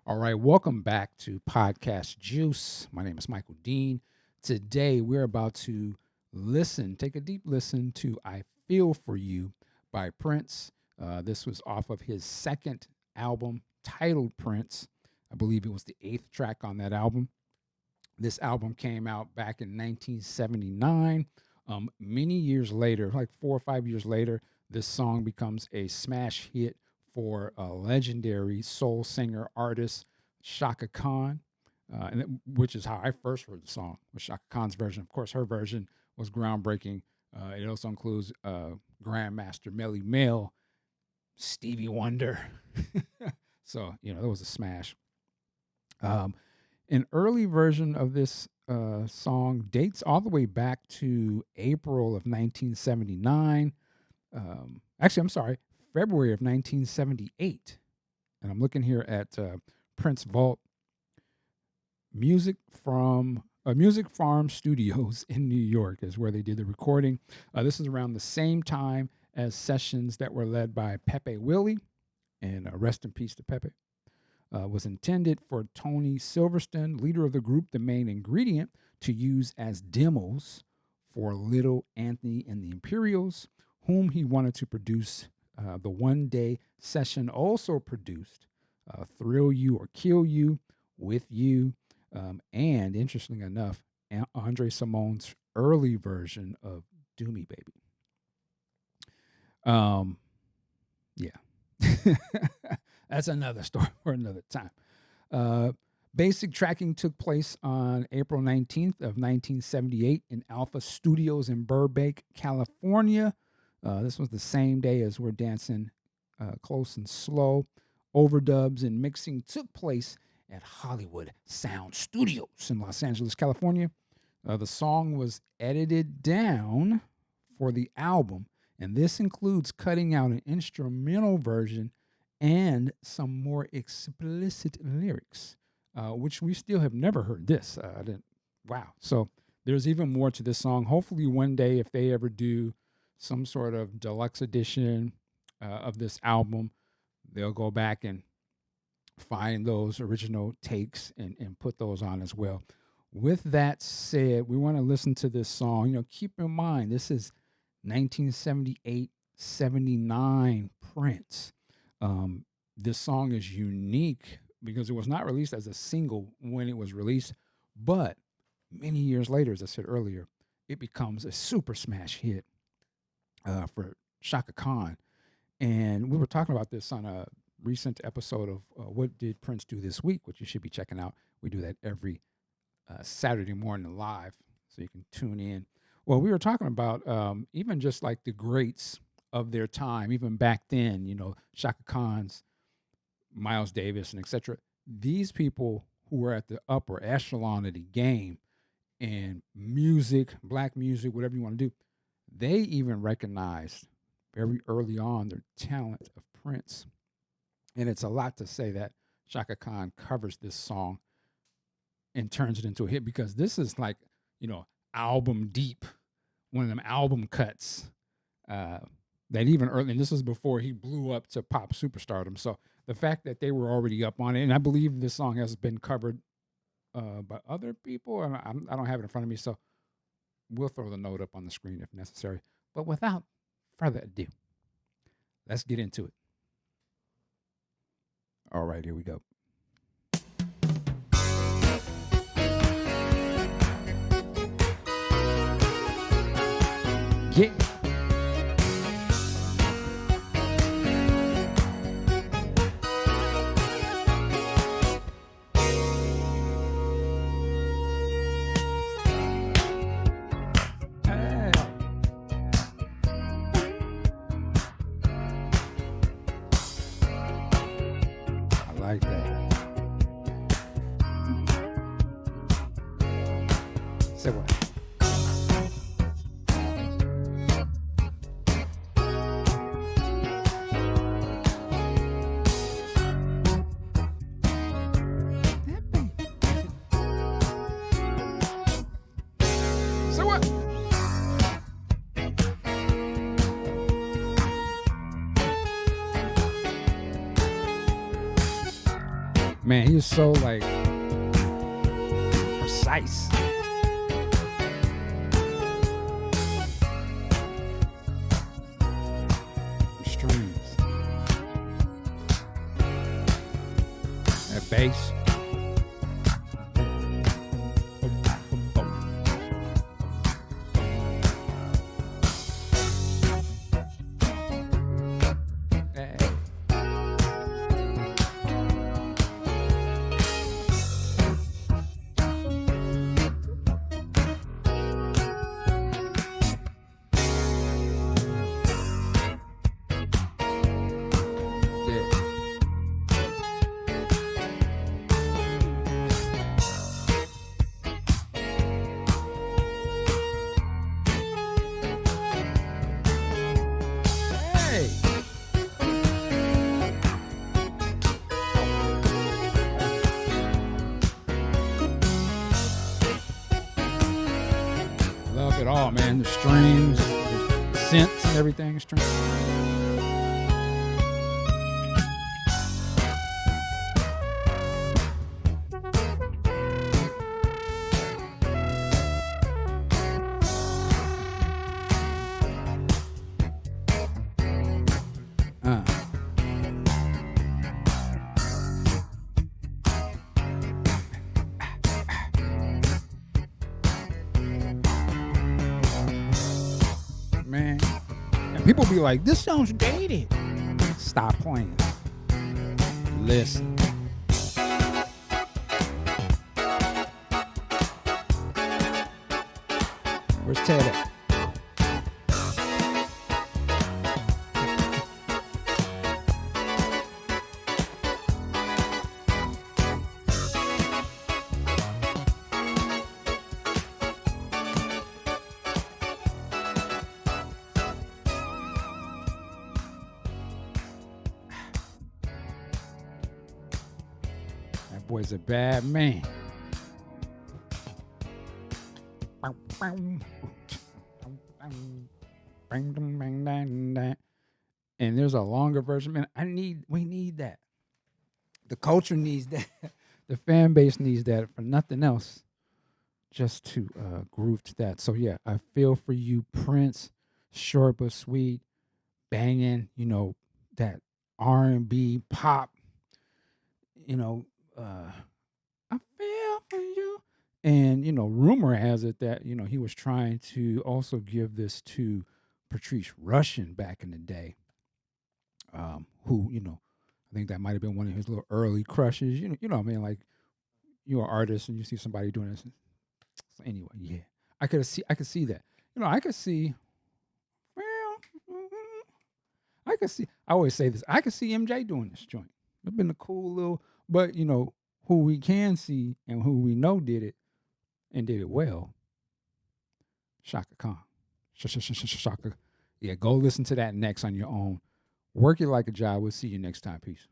All right, welcome back to Podcast Juice. My name is Michael Dean. Today we're about to take a deep listen to I Feel For You by Prince. This was off of his second album titled Prince. I believe it was the 8th track on that album. This album came out back in 1979. Many years later, like 4 or 5 years later, this song becomes a smash hit for a legendary soul singer artist, Chaka Khan, which is how I first heard the song, was Chaka Khan's version. Of course, her version was groundbreaking. It also includes Grandmaster Melly Mel, Stevie Wonder. So, that was a smash. An early version of this song dates all the way back to April of 1979. Actually, I'm sorry, February of 1978. And I'm looking here at Prince Vault Music Farm Studios in New York is where they did the recording. This is around the same time as sessions that were led by Pepe Willie, and rest in peace to Pepe. Was intended for Tony Silverstein, leader of the group, the main ingredient, to use as demos for Little Anthony and the Imperials, whom he wanted to produce. The one-day session also produced Thrill You or Kill You, With You, and interestingly enough, Andre Simone's early version of Do Me Baby. Yeah. That's another story for another time. Basic tracking took place on April 19th of 1978 in Alpha Studios in Burbank, California. This was the same day as We're Dancing Close and Slow. Overdubs and mixing took place at Hollywood Sound Studios in Los Angeles, California. The song was edited down for the album, and this includes cutting out an instrumental version and some more explicit lyrics, which we still have never heard this. Wow. So there's even more to this song. Hopefully one day, if they ever do some sort of deluxe edition of this album, they'll go back and find those original takes and put those on as well. With that said, we want to listen to this song. Keep in mind, this is 1978, 79 Prince. This song is unique because it was not released as a single when it was released, but many years later, as I said earlier, it becomes a super smash hit for Chaka Khan. And we were talking about this on a recent episode of What Did Prince Do This Week, which you should be checking out. We do that every Saturday morning live, so you can tune in. Well, we were talking about even just like the greats of their time, even back then, Chaka Khan's, Miles Davis, and etc. These people who were at the upper echelon of the game and music, black music, whatever you want to do, they even recognized very early on their talent of Prince. And it's a lot to say that Chaka Khan covers this song and turns it into a hit, because this is like, album deep, one of them album cuts that even early, and this was before he blew up to pop superstardom. So the fact that they were already up on it, and I believe this song has been covered by other people, and I don't have it in front of me, so we'll throw the note up on the screen if necessary. But without further ado, let's get into it. All right, here we go. Yeah. Like that. Say what? Say what? Man, he was so like precise. Strings. That bass. Love it all, man. The strings, the synths, and everything. Strings. Man. And people be like, this sounds dated. Stop playing. Listen. Where's Ted at? That boy's a bad man. And there's a longer version, man. We need that. The culture needs that. The fan base needs that for nothing else, just to groove to that. So yeah, I feel for you, Prince. Short but sweet, banging. You know that R&B pop. You know, I feel for you. And rumor has it that he was trying to also give this to Patrice Rushen back in the day, who I think that might have been one of his little early crushes. What I mean, like you're an artist and you see somebody doing this. So anyway, yeah, I could see that. I could see. Well, I could see. I always say this. I could see MJ doing this joint. It's been a cool little, but who we can see and who we know did it and did it well. Chaka Khan. Shaka. Yeah, go listen to that next on your own. Work it like a job. We'll see you next time. Peace.